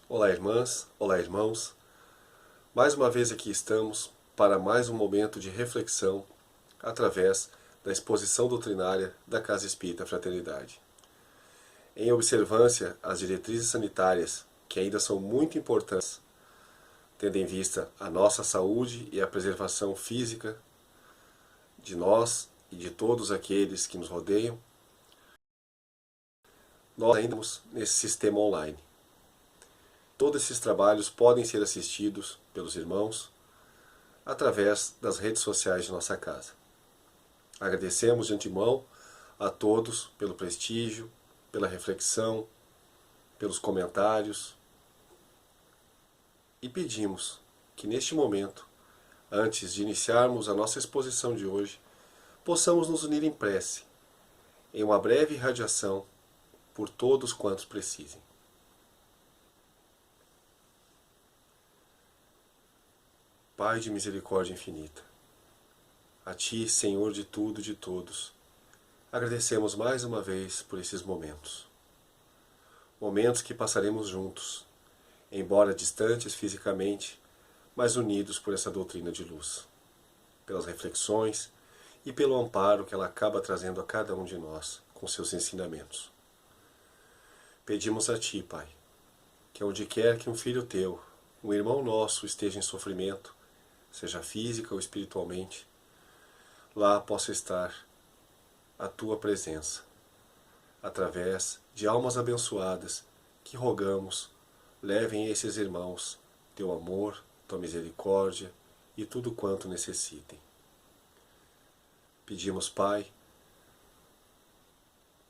Olá, irmãs, olá, irmãos. Mais uma vez aqui estamos para mais um momento de reflexão através da exposição doutrinária da Casa Espírita Fraternidade. Em observância às diretrizes sanitárias, que ainda são muito importantes, tendo em vista a nossa saúde e a preservação física de nós e de todos aqueles que nos rodeiam, nós ainda estamos nesse sistema online. Todos esses trabalhos podem ser assistidos pelos irmãos através das redes sociais de nossa casa. Agradecemos de antemão a todos pelo prestígio, pela reflexão, pelos comentários e pedimos que neste momento, antes de iniciarmos a nossa exposição de hoje, possamos nos unir em prece, em uma breve irradiação por todos quantos precisem. Pai de misericórdia infinita, a Ti, Senhor de tudo e de todos, agradecemos mais uma vez por esses momentos. Momentos que passaremos juntos, embora distantes fisicamente, mas unidos por essa doutrina de luz, pelas reflexões e pelo amparo que ela acaba trazendo a cada um de nós com seus ensinamentos. Pedimos a Ti, Pai, que onde quer que um filho Teu, um irmão nosso esteja em sofrimento, seja física ou espiritualmente, lá possa estar a Tua presença, através de almas abençoadas que rogamos levem a esses irmãos Teu amor, Tua misericórdia e tudo quanto necessitem. Pedimos, Pai,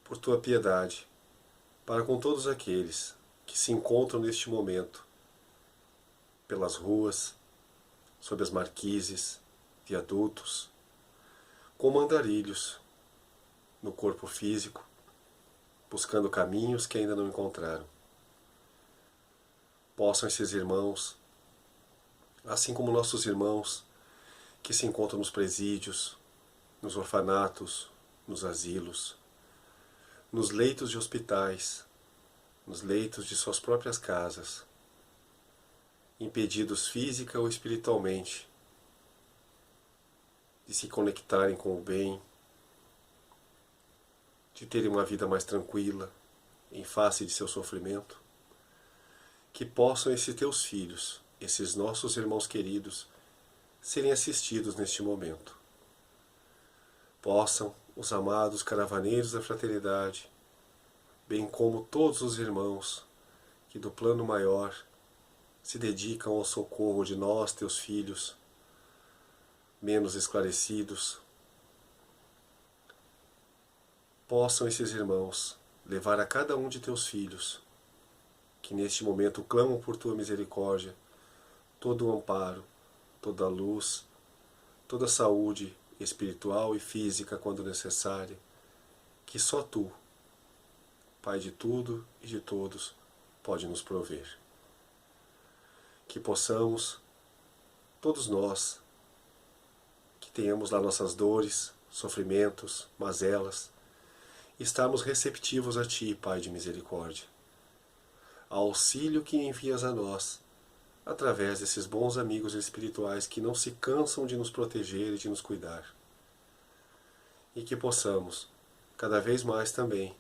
por Tua piedade, para com todos aqueles que se encontram neste momento pelas ruas, sob as marquises, viadutos, com andarilhos no corpo físico, buscando caminhos que ainda não encontraram. Possam esses irmãos, assim como nossos irmãos que se encontram nos presídios, nos orfanatos, nos asilos, nos leitos de hospitais, nos leitos de suas próprias casas, impedidos física ou espiritualmente de se conectarem com o bem, de terem uma vida mais tranquila em face de seu sofrimento, que possam esses teus filhos, esses nossos irmãos queridos, serem assistidos neste momento. Possam os amados caravaneiros da fraternidade, bem como todos os irmãos que do plano maior se dedicam ao socorro de nós, teus filhos, menos esclarecidos, possam esses irmãos levar a cada um de teus filhos, que neste momento clamam por tua misericórdia, todo o amparo, toda a luz, toda a saúde espiritual e física quando necessária, que só tu, Pai de tudo e de todos, pode nos prover. Que possamos, todos nós, que tenhamos lá nossas dores, sofrimentos, mazelas, estarmos receptivos a Ti, Pai de misericórdia, ao auxílio que envias a nós, através desses bons amigos espirituais que não se cansam de nos proteger e de nos cuidar. E que possamos, cada vez mais também,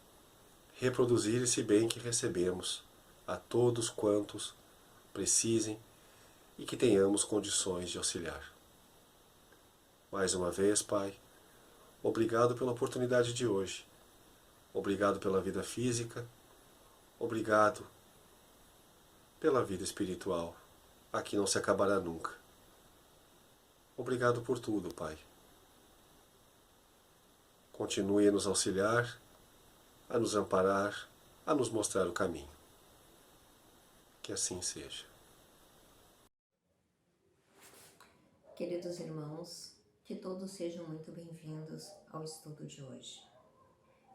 reproduzir esse bem que recebemos a todos quantos precisem e que tenhamos condições de auxiliar. Mais uma vez, Pai, obrigado pela oportunidade de hoje. Obrigado pela vida física. Obrigado pela vida espiritual, a que não se acabará nunca. Obrigado por tudo, Pai. Continue a nos auxiliar, a nos amparar, a nos mostrar o caminho. Que assim seja. Queridos irmãos, que todos sejam muito bem-vindos ao estudo de hoje.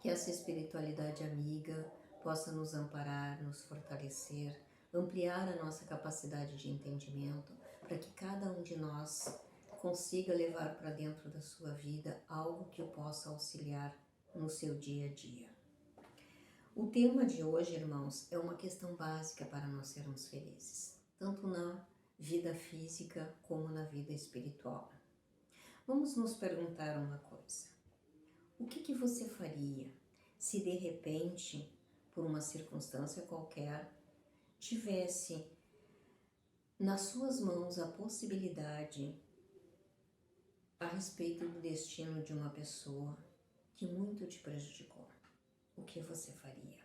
Que essa espiritualidade amiga possa nos amparar, nos fortalecer, ampliar a nossa capacidade de entendimento, para que cada um de nós consiga levar para dentro da sua vida algo que o possa auxiliar no seu dia a dia. O tema de hoje, irmãos, é uma questão básica para nós sermos felizes, tanto na vida física como na vida espiritual. Vamos nos perguntar uma coisa: o que você faria se de repente, por uma circunstância qualquer, tivesse nas suas mãos a possibilidade a respeito do destino de uma pessoa que muito te prejudicou? O que você faria?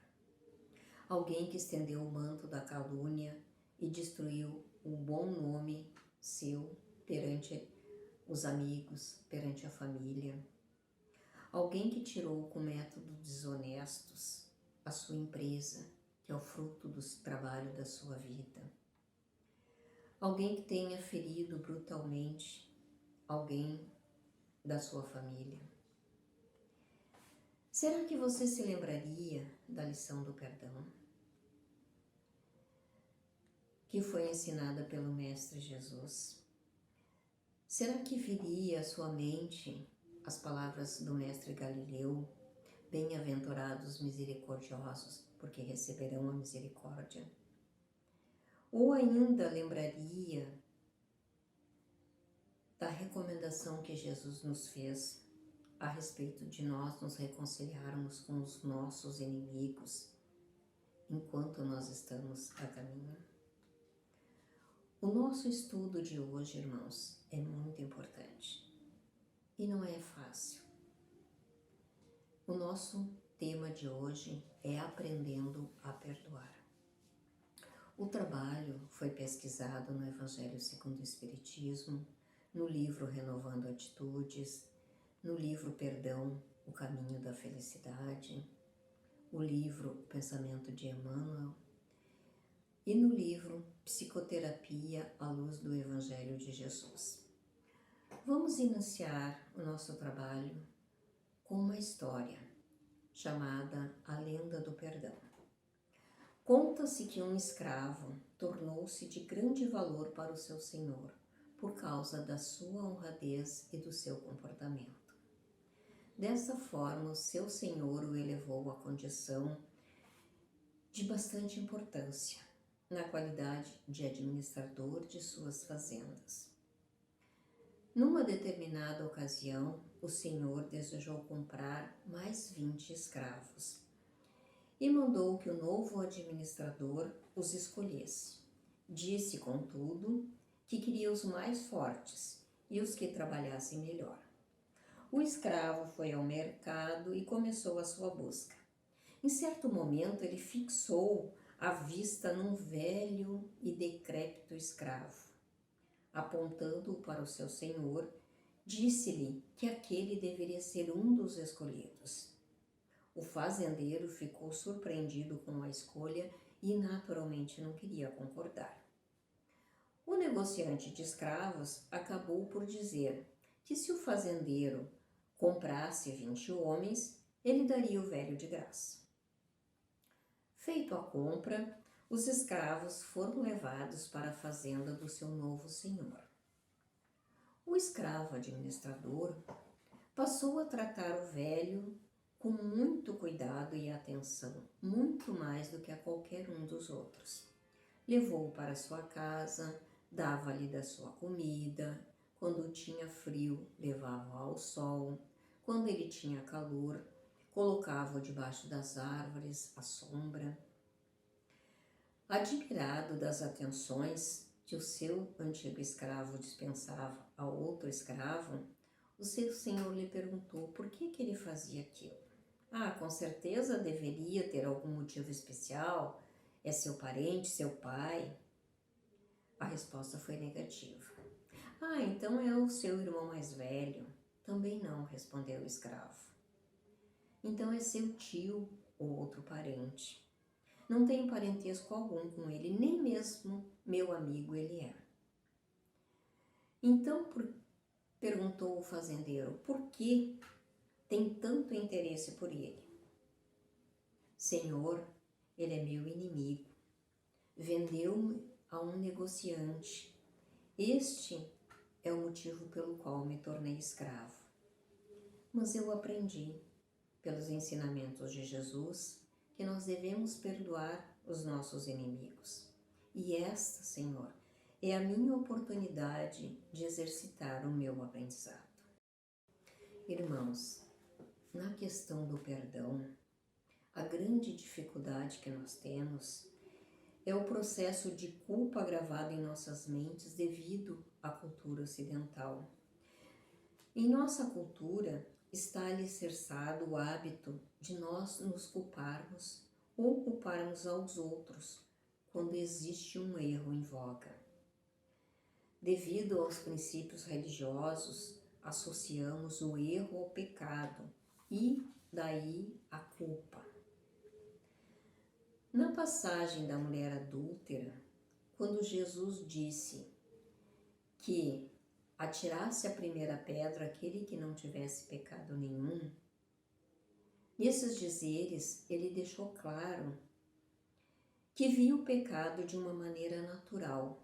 Alguém que estendeu o manto da calúnia e destruiu o bom nome seu perante os amigos, perante a família. Alguém que tirou com métodos desonestos a sua empresa, que é o fruto do trabalho da sua vida. Alguém que tenha ferido brutalmente alguém da sua família. Será que você se lembraria da lição do perdão que foi ensinada pelo Mestre Jesus? Será que viria à sua mente as palavras do Mestre Galileu: bem-aventurados misericordiosos, porque receberão a misericórdia? Ou ainda lembraria da recomendação que Jesus nos fez a respeito de nós nos reconciliarmos com os nossos inimigos enquanto nós estamos a caminho? O nosso estudo de hoje, irmãos, é muito importante e não é fácil. O nosso tema de hoje é aprendendo a perdoar. O trabalho foi pesquisado no Evangelho segundo o Espiritismo, no livro Renovando Atitudes, no livro Perdão, o Caminho da Felicidade, o livro Pensamento de Emmanuel e no livro Psicoterapia à Luz do Evangelho de Jesus. Vamos iniciar o nosso trabalho com uma história chamada A Lenda do Perdão. Conta-se que um escravo tornou-se de grande valor para o seu senhor por causa da sua honradez e do seu comportamento. Dessa forma, o seu senhor o elevou à condição de bastante importância na qualidade de administrador de suas fazendas. Numa determinada ocasião, o senhor desejou comprar mais 20 escravos e mandou que o novo administrador os escolhesse. Disse, contudo, que queria os mais fortes e os que trabalhassem melhor. O escravo foi ao mercado e começou a sua busca. Em certo momento, ele fixou a vista num velho e decrépito escravo. Apontando-o para o seu senhor, disse-lhe que aquele deveria ser um dos escolhidos. O fazendeiro ficou surpreendido com a escolha e naturalmente não queria concordar. O negociante de escravos acabou por dizer que se o fazendeiro comprasse 20 homens, ele daria o velho de graça. Feito a compra, os escravos foram levados para a fazenda do seu novo senhor. O escravo administrador passou a tratar o velho com muito cuidado e atenção, muito mais do que a qualquer um dos outros. Levou-o para sua casa, dava-lhe da sua comida, quando tinha frio, levava-o ao sol, quando ele tinha calor, colocava-o debaixo das árvores, à sombra. Admirado das atenções que o seu antigo escravo dispensava a outro escravo, o seu senhor lhe perguntou por que ele fazia aquilo. Com certeza deveria ter algum motivo especial. É seu parente, seu pai? A resposta foi negativa. Então é o seu irmão mais velho? Também não, respondeu o escravo. Então é seu tio ou outro parente? Não tenho parentesco algum com ele, nem mesmo meu amigo ele é. Então perguntou o fazendeiro, por que tem tanto interesse por ele? Senhor, ele é meu inimigo. Vendeu-me a um negociante. Este é o motivo pelo qual me tornei escravo. Mas eu aprendi, pelos ensinamentos de Jesus, que nós devemos perdoar os nossos inimigos. E esta, Senhor, é a minha oportunidade de exercitar o meu aprendizado. Irmãos, na questão do perdão, a grande dificuldade que nós temos é o processo de culpa gravado em nossas mentes devido à cultura ocidental. Em nossa cultura está alicerçado o hábito de nós nos culparmos ou culparmos aos outros quando existe um erro em voga. Devido aos princípios religiosos, associamos o erro ao pecado e daí a culpa. Na passagem da mulher adúltera, quando Jesus disse que atirasse a primeira pedra aquele que não tivesse pecado nenhum, nesses dizeres ele deixou claro que via o pecado de uma maneira natural,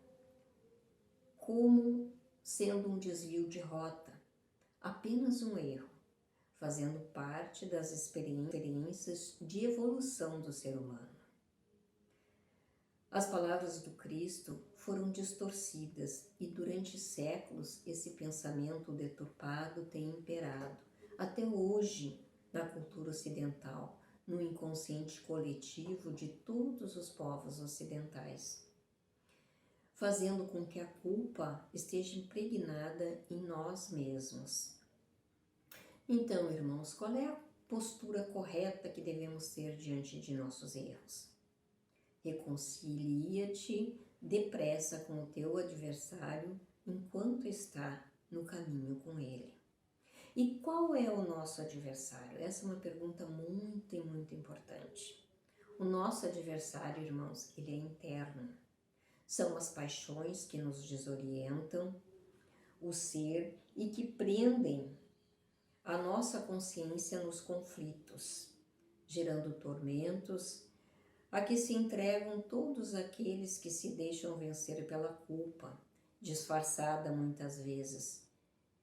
como sendo um desvio de rota, apenas um erro, fazendo parte das experiências de evolução do ser humano. As palavras do Cristo foram distorcidas e durante séculos esse pensamento deturpado tem imperado, até hoje, na cultura ocidental, no inconsciente coletivo de todos os povos ocidentais, fazendo com que a culpa esteja impregnada em nós mesmos. Então, irmãos, qual é a postura correta que devemos ter diante de nossos erros? Reconcilia-te depressa com o teu adversário enquanto está no caminho com ele. E qual é o nosso adversário? Essa é uma pergunta muito e muito importante. O nosso adversário, irmãos, ele é interno. São as paixões que nos desorientam o ser e que prendem a nossa consciência nos conflitos, gerando tormentos, a que se entregam todos aqueles que se deixam vencer pela culpa, disfarçada muitas vezes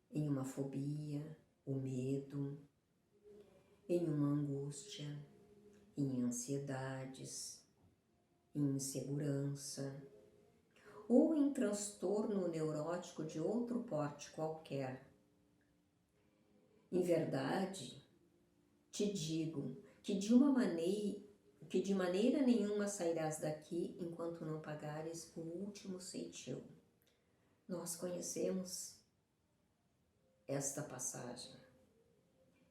em uma fobia, o medo, em uma angústia, em ansiedades, em insegurança, ou em transtorno neurótico de outro porte qualquer. Em verdade, te digo que de maneira nenhuma sairás daqui enquanto não pagares o último ceitil. Nós conhecemos esta passagem,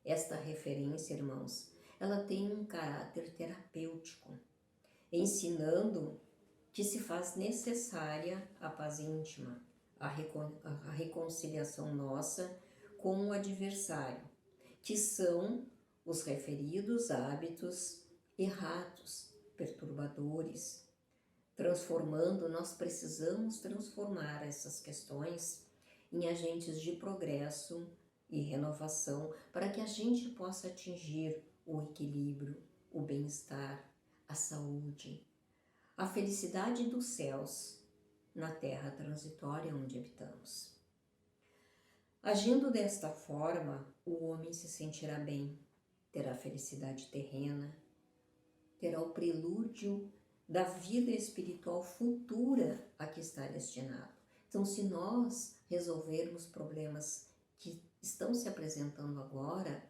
esta referência, irmãos, ela tem um caráter terapêutico, ensinando que se faz necessária a paz íntima, a reconciliação nossa com o adversário, que são os referidos hábitos errados, perturbadores. Nós precisamos transformar essas questões em agentes de progresso e renovação para que a gente possa atingir o equilíbrio, o bem-estar, a saúde, a felicidade dos céus na terra transitória onde habitamos. Agindo desta forma, o homem se sentirá bem, terá felicidade terrena, terá o prelúdio da vida espiritual futura a que está destinado. Então, se nós resolvermos problemas que estão se apresentando agora,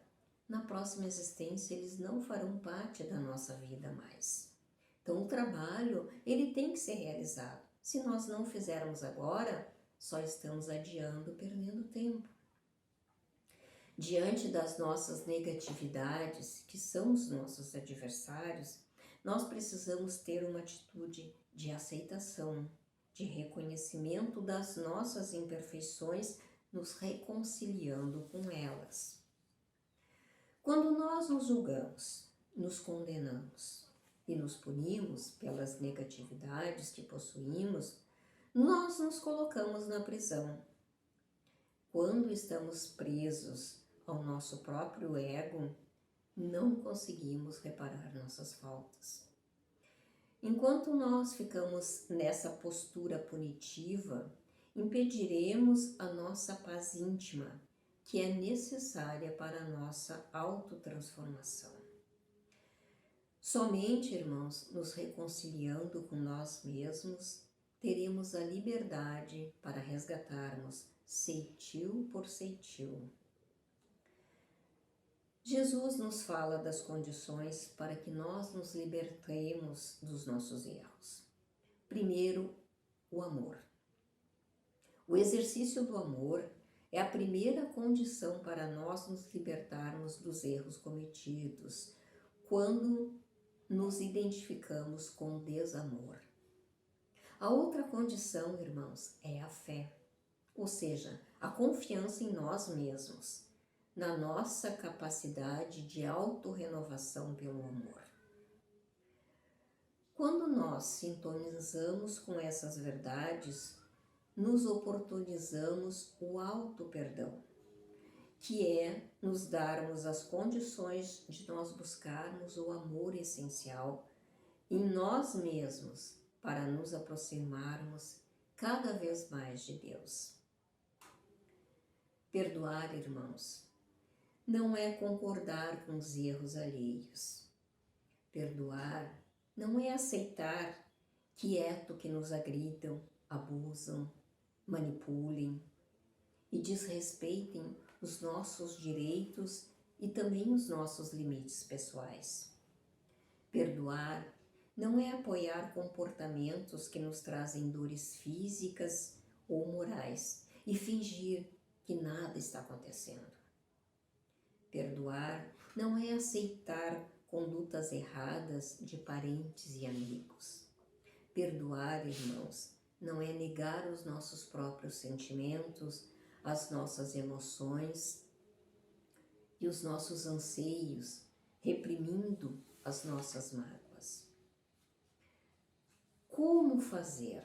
na próxima existência eles não farão parte da nossa vida mais. Então, o trabalho, ele tem que ser realizado. Se nós não fizermos agora, só estamos adiando, perdendo tempo. Diante das nossas negatividades, que são os nossos adversários, nós precisamos ter uma atitude de aceitação, de reconhecimento das nossas imperfeições, nos reconciliando com elas. Quando nós nos julgamos, nos condenamos e nos punimos pelas negatividades que possuímos, nós nos colocamos na prisão. Quando estamos presos ao nosso próprio ego, não conseguimos reparar nossas faltas. Enquanto nós ficamos nessa postura punitiva, impediremos a nossa paz íntima, que é necessária para a nossa autotransformação. Somente, irmãos, nos reconciliando com nós mesmos, teremos a liberdade para resgatarmos ceitil por ceitil. Jesus nos fala das condições para que nós nos libertemos dos nossos erros. Primeiro, o amor. O exercício do amor é a primeira condição para nós nos libertarmos dos erros cometidos, quando nos identificamos com o desamor. A outra condição, irmãos, é a fé, ou seja, a confiança em nós mesmos, na nossa capacidade de autorrenovação pelo amor. Quando nós sintonizamos com essas verdades, nos oportunizamos o auto-perdão, que é nos darmos as condições de nós buscarmos o amor essencial em nós mesmos para nos aproximarmos cada vez mais de Deus. Perdoar, irmãos, não é concordar com os erros alheios. Perdoar não é aceitar quieto que nos agridam, abusam, manipulem e desrespeitem os nossos direitos e também os nossos limites pessoais. Perdoar não é apoiar comportamentos que nos trazem dores físicas ou morais e fingir que nada está acontecendo. Perdoar não é aceitar condutas erradas de parentes e amigos. Perdoar, irmãos, não é negar os nossos próprios sentimentos, as nossas emoções e os nossos anseios, reprimindo as nossas mágoas. Como fazer?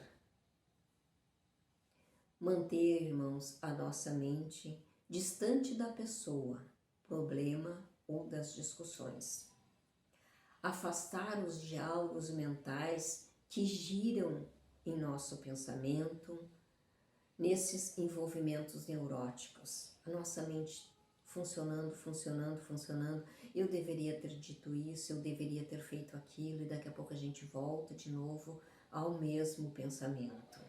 Manter, irmãos, a nossa mente distante da pessoa, problema ou das discussões. Afastar os diálogos mentais que giram em nosso pensamento, nesses envolvimentos neuróticos. A nossa mente funcionando, eu deveria ter dito isso, eu deveria ter feito aquilo, e daqui a pouco a gente volta de novo ao mesmo pensamento.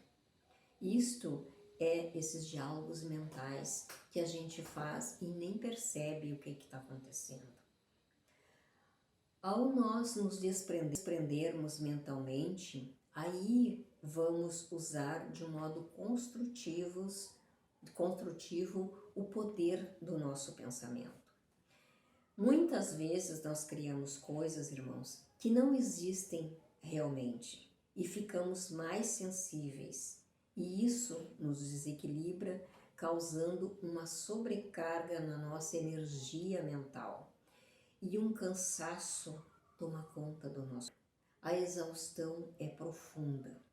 Isto é esses diálogos mentais que a gente faz e nem percebe o que está acontecendo. Ao nós nos desprendermos mentalmente, aí vamos usar de um modo construtivo o poder do nosso pensamento. Muitas vezes nós criamos coisas, irmãos, que não existem realmente e ficamos mais sensíveis. E isso nos desequilibra, causando uma sobrecarga na nossa energia mental. E um cansaço toma conta do nosso. A exaustão é profunda.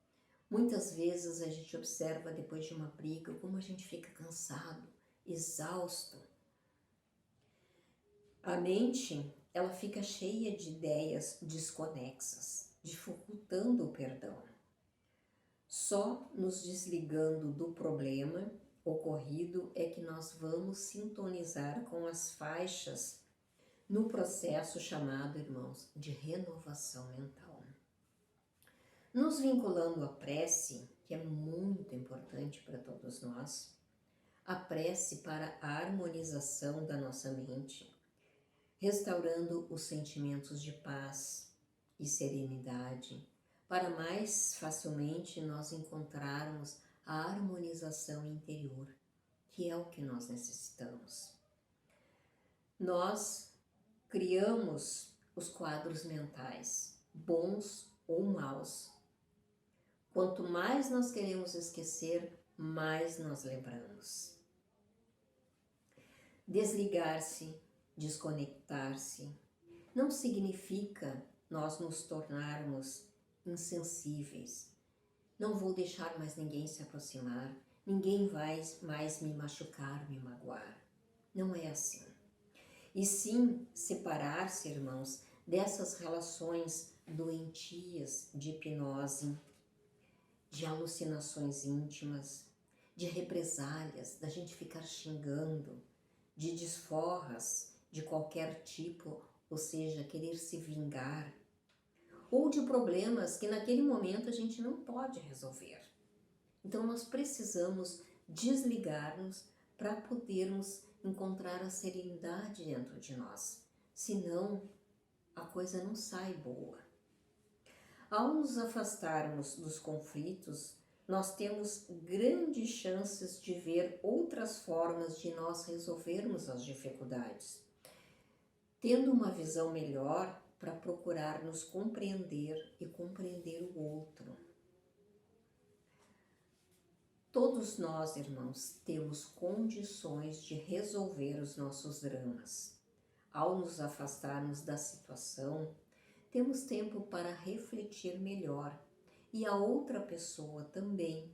Muitas vezes a gente observa depois de uma briga como a gente fica cansado, exausto. A mente, ela fica cheia de ideias desconexas, dificultando o perdão. Só nos desligando do problema ocorrido é que nós vamos sintonizar com as faixas no processo chamado, irmãos, de renovação mental. Nos vinculando à prece, que é muito importante para todos nós, a prece para a harmonização da nossa mente, restaurando os sentimentos de paz e serenidade, para mais facilmente nós encontrarmos a harmonização interior, que é o que nós necessitamos. Nós criamos os quadros mentais, bons ou maus. Quanto mais nós queremos esquecer, mais nós lembramos. Desligar-se, desconectar-se, não significa nós nos tornarmos insensíveis. Não vou deixar mais ninguém se aproximar, ninguém vai mais me machucar, me magoar. Não é assim. E sim separar-se, irmãos, dessas relações doentias de hipnose, de alucinações íntimas, de represálias, da gente ficar xingando, de desforras de qualquer tipo, ou seja, querer se vingar, ou de problemas que naquele momento a gente não pode resolver. Então nós precisamos desligar-nos para podermos encontrar a serenidade dentro de nós. Senão, a coisa não sai boa. Ao nos afastarmos dos conflitos, nós temos grandes chances de ver outras formas de nós resolvermos as dificuldades, tendo uma visão melhor para procurar nos compreender e compreender o outro. Todos nós, irmãos, temos condições de resolver os nossos dramas. Ao nos afastarmos da situação, temos tempo para refletir melhor e a outra pessoa também.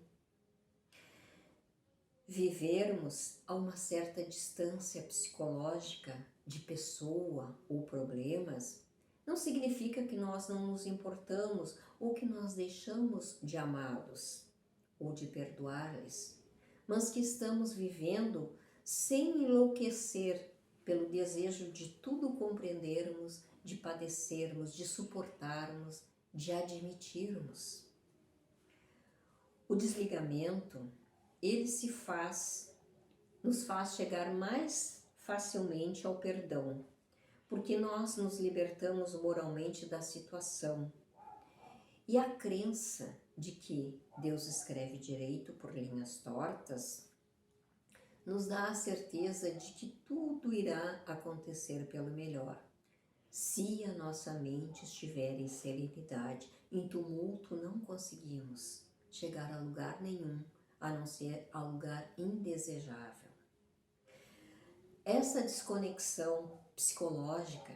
Vivermos a uma certa distância psicológica de pessoa ou problemas não significa que nós não nos importamos ou que nós deixamos de amá-los ou de perdoar-lhes, mas que estamos vivendo sem enlouquecer pelo desejo de tudo compreendermos, de padecermos, de suportarmos, de admitirmos. O desligamento, ele nos faz chegar mais facilmente ao perdão, porque nós nos libertamos moralmente da situação. E a crença de que Deus escreve direito por linhas tortas nos dá a certeza de que tudo irá acontecer pelo melhor. Se a nossa mente estiver em serenidade, em tumulto não conseguimos chegar a lugar nenhum, a não ser a lugar indesejável. Essa desconexão psicológica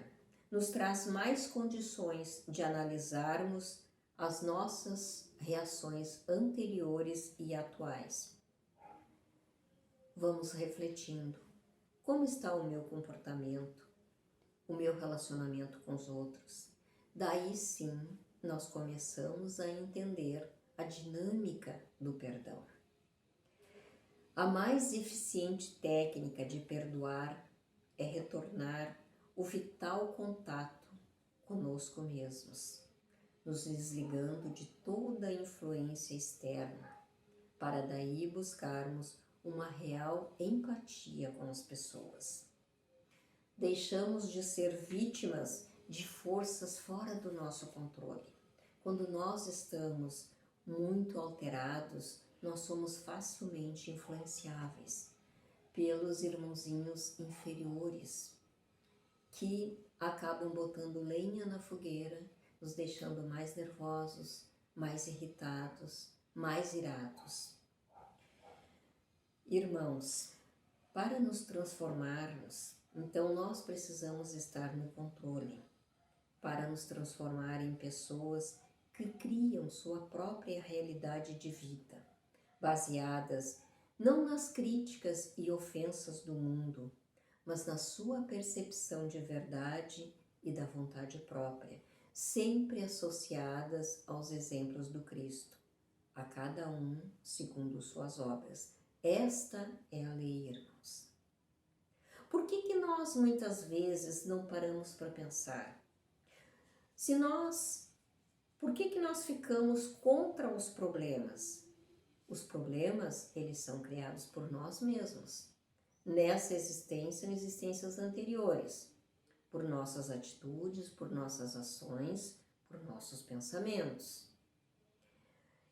nos traz mais condições de analisarmos as nossas reações anteriores e atuais. Vamos refletindo. Como está o meu comportamento? O meu relacionamento com os outros? Daí sim, nós começamos a entender a dinâmica do perdão. A mais eficiente técnica de perdoar é retornar o vital contato conosco mesmos, nos desligando de toda a influência externa, para daí buscarmos uma real empatia com as pessoas. Deixamos de ser vítimas de forças fora do nosso controle. Quando nós estamos muito alterados, nós somos facilmente influenciáveis pelos irmãozinhos inferiores, que acabam botando lenha na fogueira, nos deixando mais nervosos, mais irritados, mais irados. Irmãos, para nos transformarmos, então nós precisamos estar no controle, para nos transformar em pessoas que criam sua própria realidade de vida, baseadas não nas críticas e ofensas do mundo, mas na sua percepção de verdade e da vontade própria, sempre associadas aos exemplos do Cristo, a cada um segundo suas obras. Esta é a lei, irmãos. Por que nós muitas vezes não paramos para pensar? Por que nós ficamos contra os problemas? Os problemas, eles são criados por nós mesmos, nessa existência ou existências anteriores, por nossas atitudes, por nossas ações, por nossos pensamentos.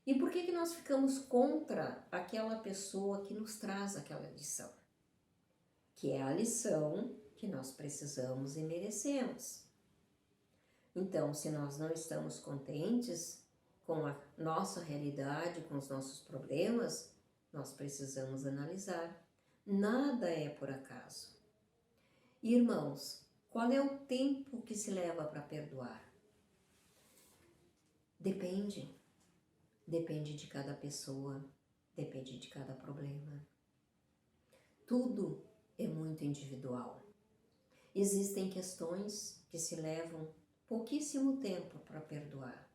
E por que nós ficamos contra aquela pessoa que nos traz aquela lição? Que é a lição que nós precisamos e merecemos. Então, se nós não estamos contentes com a nossa realidade, com os nossos problemas, nós precisamos analisar. Nada é por acaso. Irmãos, qual é o tempo que se leva para perdoar? Depende. Depende de cada pessoa, depende de cada problema. Tudo é muito individual. Existem questões que se levam pouquíssimo tempo para perdoar.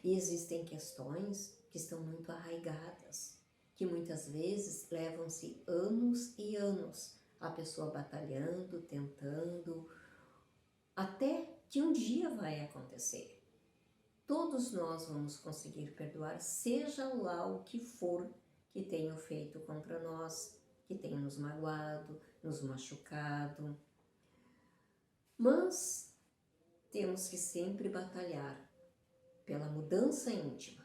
E existem questões que estão muito arraigadas, que muitas vezes levam-se anos e anos, a pessoa batalhando, tentando, até que um dia vai acontecer. todos nós vamos conseguir perdoar, seja lá o que for que tenham feito contra nós, que tenham nos magoado, nos machucado. Mas temos que sempre batalhar pela mudança íntima,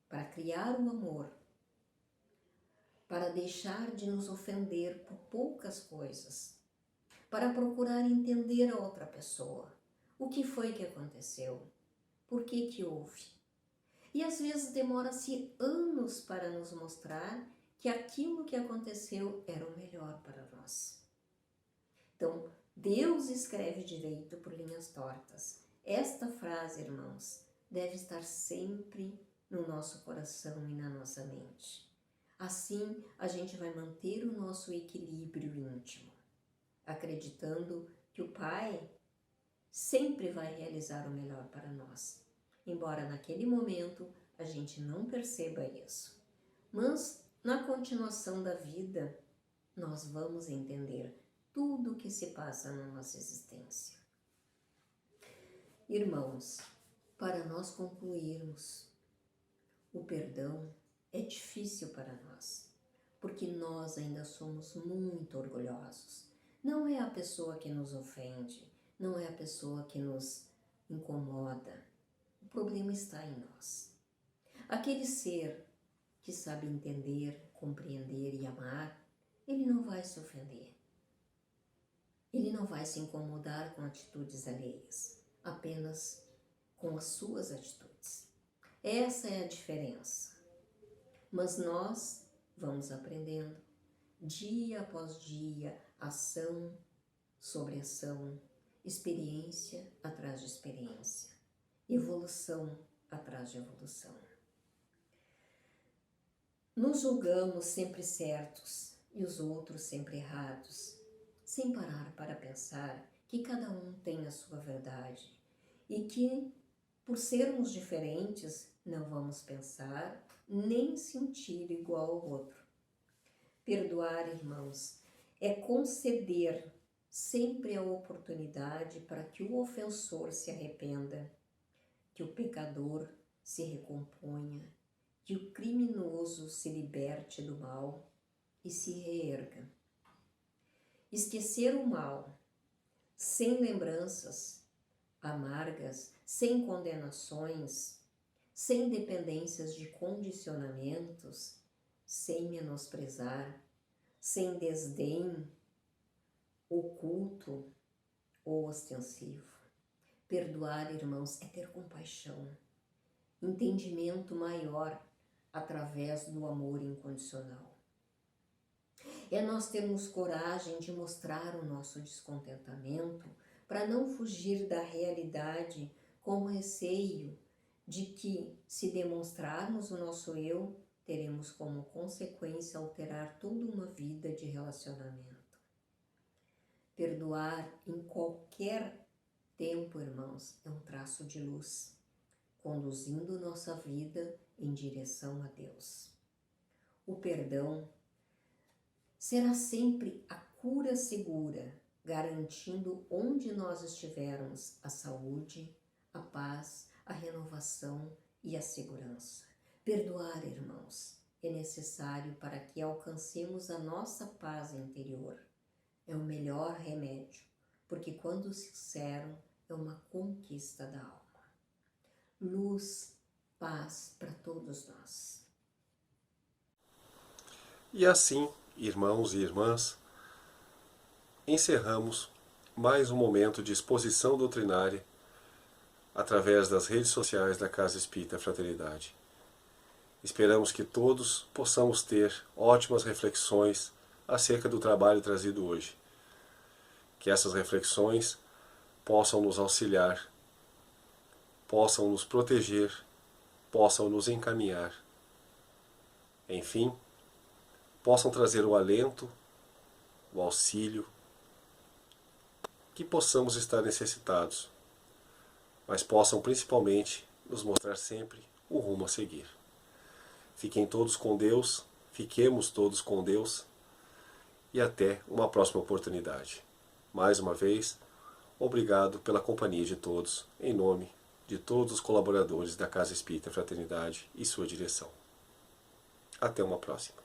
para criar o amor, para deixar de nos ofender por poucas coisas, para procurar entender a outra pessoa. O que foi que aconteceu? Por que que houve? E às vezes demora-se anos para nos mostrar que aquilo que aconteceu era o melhor para nós. Então, Deus escreve direito por linhas tortas. Esta frase, irmãos, deve estar sempre no nosso coração e na nossa mente. Assim, a gente vai manter o nosso equilíbrio íntimo, acreditando que o Pai sempre vai realizar o melhor para nós, embora naquele momento a gente não perceba isso. Mas, na continuação da vida, nós vamos entender tudo o que se passa na nossa existência. Irmãos, para nós concluirmos, o perdão é difícil para nós, porque nós ainda somos muito orgulhosos. Não é a pessoa que nos ofende, não é a pessoa que nos incomoda. O problema está em nós. Aquele ser que sabe entender, compreender e amar, ele não vai se ofender. Ele não vai se incomodar com atitudes alheias, apenas com as suas atitudes. Essa é a diferença. Mas nós vamos aprendendo, dia após dia, ação sobre ação, experiência atrás de experiência, evolução atrás de evolução. Nos julgamos sempre certos e os outros sempre errados, sem parar para pensar que cada um tem a sua verdade e que, por sermos diferentes, não vamos pensar nem sentir igual ao outro. Perdoar, irmãos, é conceder sempre a oportunidade para que o ofensor se arrependa, que o pecador se recomponha, que o criminoso se liberte do mal e se reerga. Esquecer o mal, sem lembranças amargas, sem condenações, sem dependências de condicionamentos, sem menosprezar, sem desdém oculto ou ostensivo. Perdoar, irmãos, é ter compaixão, entendimento maior através do amor incondicional. É nós termos coragem de mostrar o nosso descontentamento para não fugir da realidade com receio de que, se demonstrarmos o nosso eu, teremos como consequência alterar toda uma vida de relacionamento. Perdoar em qualquer tempo, irmãos, é um traço de luz, conduzindo nossa vida em direção a Deus. O perdão será sempre a cura segura, garantindo onde nós estivermos a saúde, a paz, a renovação e a segurança. Perdoar, irmãos, é necessário para que alcancemos a nossa paz interior. É o melhor remédio, porque quando sincero, é uma conquista da alma. Luz, paz para todos nós. E assim, irmãos e irmãs, encerramos mais um momento de exposição doutrinária através das redes sociais da Casa Espírita Fraternidade. Esperamos que todos possamos ter ótimas reflexões acerca do trabalho trazido hoje. Que essas reflexões possam nos auxiliar, possam nos proteger, possam nos encaminhar. Enfim, possam trazer o alento, o auxílio, que possamos estar necessitados, mas possam principalmente nos mostrar sempre o rumo a seguir. Fiquem todos com Deus, fiquemos todos com Deus e até uma próxima oportunidade. Mais uma vez, obrigado pela companhia de todos, em nome de todos os colaboradores da Casa Espírita Fraternidade e sua direção. Até uma próxima.